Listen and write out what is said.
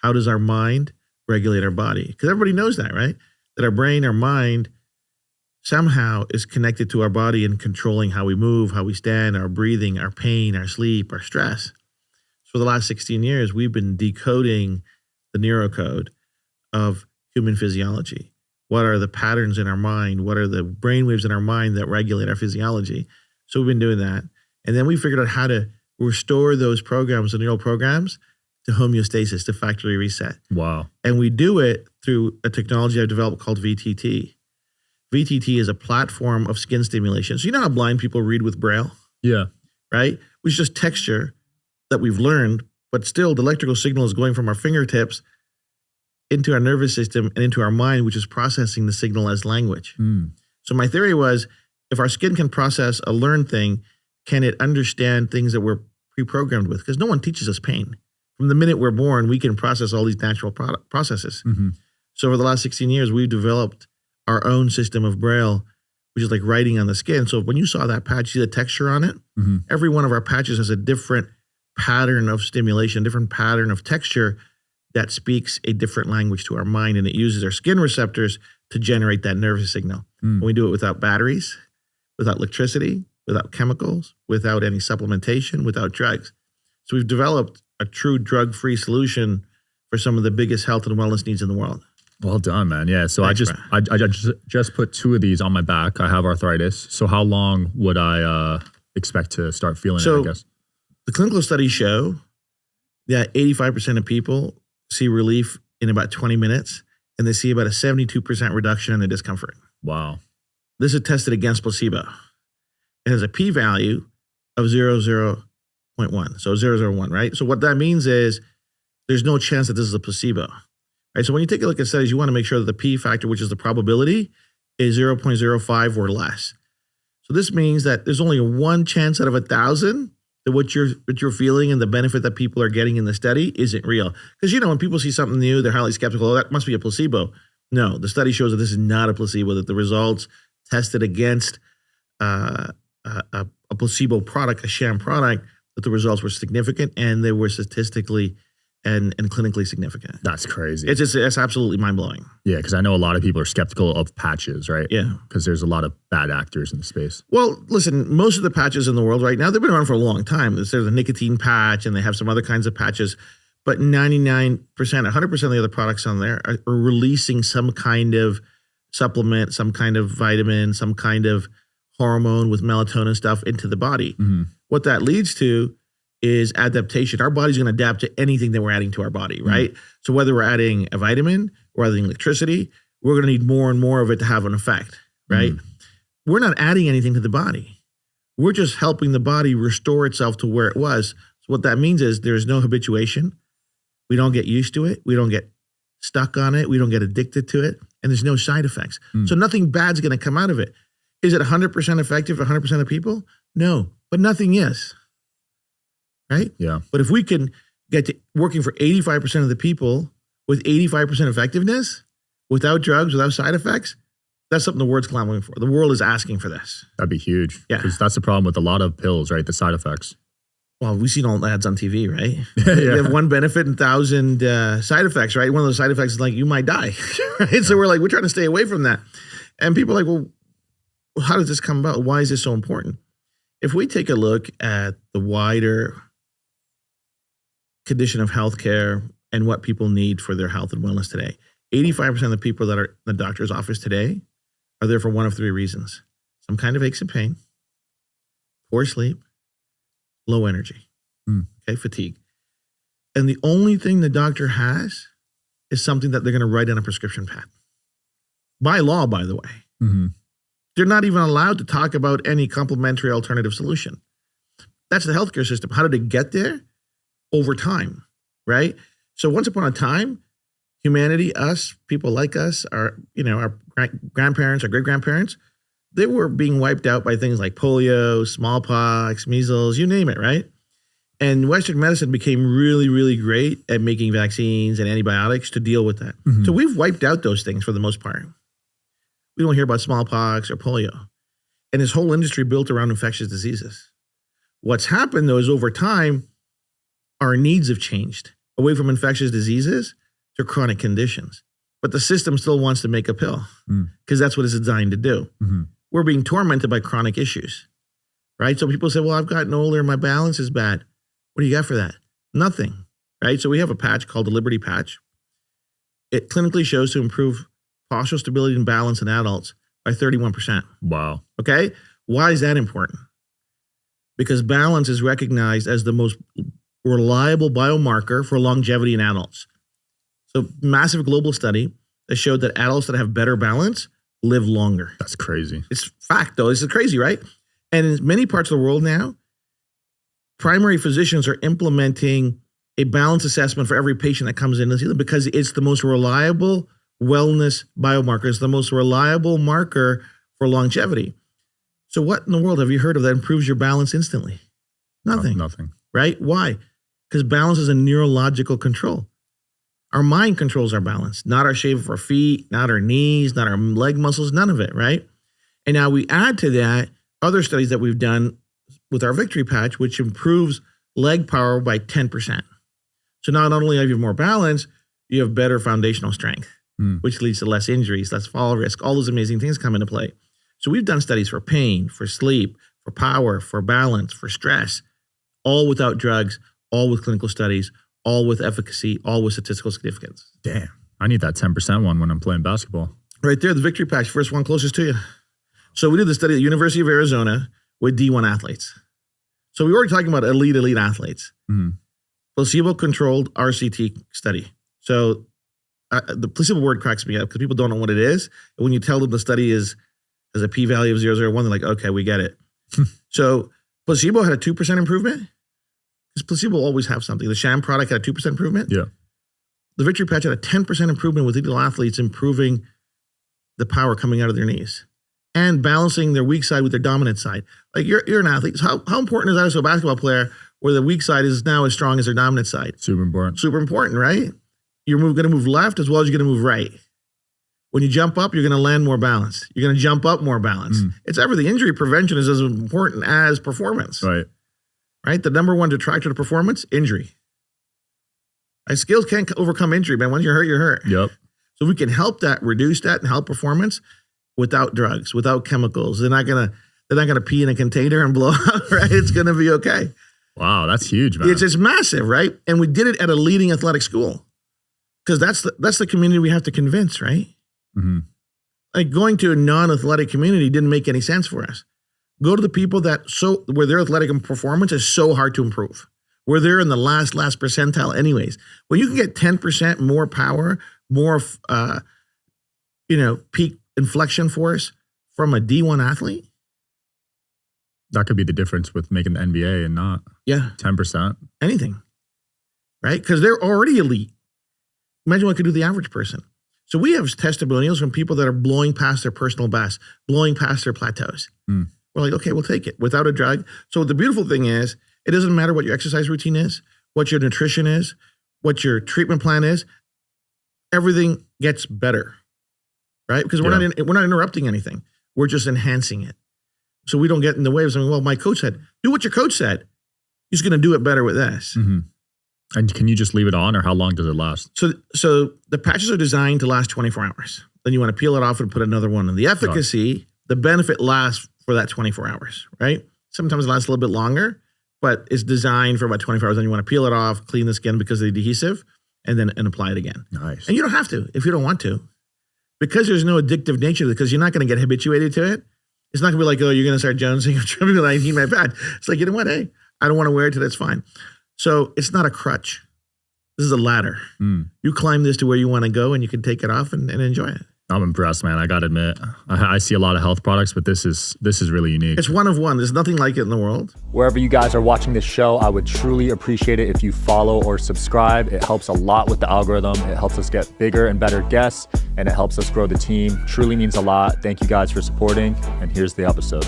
how does our mind regulate our body? Because everybody knows that, right? That our brain, our mind somehow is connected to our body and controlling how we move, how we stand, our breathing, our pain, our sleep, our stress. So for the last 16 years, we've been decoding the neurocode of human physiology. What are the patterns in our mind? What are the brainwaves in our mind that regulate our physiology? So we've been doing that. And then we figured out how to restore those programs, the neural programs, to homeostasis, to factory reset. Wow. And we do it through a technology I've developed called VTT. VTT is a platform of skin stimulation. So you know how blind people read with Braille? Yeah. Right? Which is just texture that we've learned, but still the electrical signal is going from our fingertips into our nervous system and into our mind, which is processing the signal as language. So my theory was, if our skin can process a learned thing, can it understand things that we're pre-programmed with? Because no one teaches us pain. From the minute we're born, we can process all these natural processes. So over the last 16 years, we've developed our own system of Braille, which is like writing on the skin. So when you saw that patch, see the texture on it? Every one of our patches has a different pattern of stimulation, different pattern of texture that speaks a different language to our mind, and it uses our skin receptors to generate that nervous signal. And we do it without batteries, without electricity, without chemicals, without any supplementation, without drugs. So we've developed a true drug-free solution for some of the biggest health and wellness needs in the world. Well done, man. Yeah. So Thanks, I just put 2 of these on my back. I have arthritis. So how long would I expect to start feeling it, I guess? The clinical studies show that 85% of people see relief in about 20 minutes, and they see about a 72% reduction in the discomfort. Wow. This is tested against placebo. It has a p-value of 0.1, so 0.001, right? So what that means is there's no chance that this is a placebo, right? So when you take a look at studies, you want to make sure that the p factor, which is the probability, is 0.05 or less. So this means that there's only a 1 chance out of 1,000 that what you're feeling and the benefit that people are getting in the study isn't real. Because, you know, when people see something new, they're highly skeptical. Oh, that must be a placebo. No, the study shows that this is not a placebo, that the results tested against a placebo product, a sham product, that the results were significant and they were statistically and clinically significant. That's crazy. It's absolutely mind-blowing. Yeah, because I know a lot of people are skeptical of patches, right? Yeah. Because there's a lot of bad actors in the space. Well, listen, most of the patches in the world right now, they've been around for a long time. There's a nicotine patch and they have some other kinds of patches, but 99%, 100% of the other products on there are releasing some kind of supplement, some kind of vitamin, some kind of hormone with melatonin stuff into the body. What that leads to is adaptation. Our body's going to adapt to anything that we're adding to our body, right? So whether we're adding a vitamin or adding electricity, we're going to need more and more of it to have an effect, right? We're not adding anything to the body. We're just helping the body restore itself to where it was. So what that means is there's no habituation. We don't get used to it. We don't get stuck on it. We don't get addicted to it. And there's no side effects. So nothing bad's going to come out of it. Is it 100% effective for 100% of people? No, but nothing is. Right? Yeah. But if we can get to working for 85% of the people with 85% effectiveness, without drugs, without side effects, that's something the world's clamoring for. The world is asking for this. That'd be huge. Yeah. Because that's the problem with a lot of pills, right? The side effects. Well, we've seen all the ads on TV, right? Yeah. They have one benefit and 1,000 side effects, right? One of those side effects is like, you might die, right? So we're trying to stay away from that. And people are like, well, how does this come about? Why is this so important? If we take a look at the wider condition of healthcare and what people need for their health and wellness today, 85% of the people that are in the doctor's office today are there for one of 3 reasons. Some kind of aches and pain, poor sleep, low energy, okay, fatigue. And the only thing the doctor has is something that they're going to write on a prescription pad. By law, by the way. They're not even allowed to talk about any complementary alternative solution. That's the healthcare system. How did it get there? Over time, right? So once upon a time, humanity, us, people like us, our grandparents, our great-grandparents, they were being wiped out by things like polio, smallpox, measles, you name it, right? And Western medicine became really, really great at making vaccines and antibiotics to deal with that. So we've wiped out those things for the most part. We don't hear about smallpox or polio. And this whole industry built around infectious diseases. What's happened, though, is over time, our needs have changed. away from infectious diseases to chronic conditions. But the system still wants to make a pill because that's what it's designed to do. Mm-hmm. We're being tormented by chronic issues, right? So people say, well, I've gotten older and my balance is bad. What do you got for that? Nothing, right? So we have a patch called the Liberty Patch. It clinically shows to improve postural stability and balance in adults by 31%. Wow. Okay? Why is that important? Because balance is recognized as the most reliable biomarker for longevity in adults. So massive global study that showed that adults that have better balance live longer. That's crazy. It's fact though. This is crazy, right? And in many parts of the world now, primary physicians are implementing a balance assessment for every patient that comes in to see them because it's the most reliable wellness biomarker. It's the most reliable marker for longevity. So what in the world have you heard of that improves your balance instantly? Nothing. Nothing. Right? Why? Because balance is a neurological control. Our mind controls our balance, not our shape of our feet, not our knees, not our leg muscles, none of it, right? And now we add to that other studies that we've done with our Victory Patch, which improves leg power by 10%. So not only have you more balance, you have better foundational strength, which leads to less injuries, less fall risk. All those amazing things come into play. So we've done studies for pain, for sleep, for power, for balance, for stress, all without drugs, all with clinical studies, all with efficacy, all with statistical significance. Damn. I need that 10% one when I'm playing basketball. Right there, the Victory Patch, first one closest to you. So we did the study at the University of Arizona with D1 athletes. So we were already talking about elite athletes. Placebo-controlled RCT study. So the placebo word cracks me up because people don't know what it is. And when you tell them the study has a p-value of 0.001, they're like, okay, we get it. So placebo had a 2% improvement. Because placebo will always have something. The sham product had a 2% improvement. Yeah. The Victory Patch had a 10% improvement with elite athletes, improving the power coming out of their knees and balancing their weak side with their dominant side. Like you're an athlete. So how important is that as a basketball player where the weak side is now as strong as their dominant side? Super important. Super important, right? You're going to move left as well as you're going to move right. When you jump up, you're going to land more balance. You're going to jump up more balance. It's everything. Injury prevention is as important as performance. Right? The number one detractor to performance, injury. Skills can't overcome injury, man. Once you're hurt, you're hurt. Yep. So we can help that, reduce that, and help performance without drugs, without chemicals. They're not gonna pee in a container and blow out, right? It's gonna be okay. Wow, that's huge, man. It's massive, right? And we did it at a leading athletic school because that's the community we have to convince, right? Mm-hmm. Like going to a non-athletic community didn't make any sense for us. Go to the people where their athletic performance is so hard to improve. Where they're in the last percentile anyways. When you can get 10% more power, more peak inflection force from a D1 athlete. That could be the difference with making the NBA and not 10%. Anything. Right? Because they're already elite. Imagine what could do the average person. So we have testimonials from people that are blowing past their personal best, blowing past their plateaus. We're like, okay, we'll take it without a drug. So the beautiful thing is, it doesn't matter what your exercise routine is, what your nutrition is, what your treatment plan is. Everything gets better, right? Because we're not interrupting anything. We're just enhancing it. So we don't get in the way of something. Well, my coach said, do what your coach said. He's going to do it better with this. Mm-hmm. And can you just leave it on, or how long does it last? So the patches are designed to last 24 hours. Then you want to peel it off and put another one in. The efficacy, the benefit lasts for that 24 hours, right? Sometimes it lasts a little bit longer, but it's designed for about 24 hours. Then you want to peel it off, clean the skin because of the adhesive, and apply it again. Nice. And you don't have to if you don't want to. Because there's no addictive nature, because you're not going to get habituated to it. It's not going to be like, oh, you're going to start jonesing or tripping when I need my pad. It's like, you know what? Hey, I don't want to wear it till it's fine. So it's not a crutch. This is a ladder. You climb this to where you want to go, and you can take it off and enjoy it. I'm impressed, man. I got to admit, I see a lot of health products, but this is really unique. It's one of one. There's nothing like it in the world. Wherever you guys are watching this show, I would truly appreciate it if you follow or subscribe. It helps a lot with the algorithm. It helps us get bigger and better guests, and it helps us grow the team. Truly means a lot. Thank you guys for supporting, and here's the episode.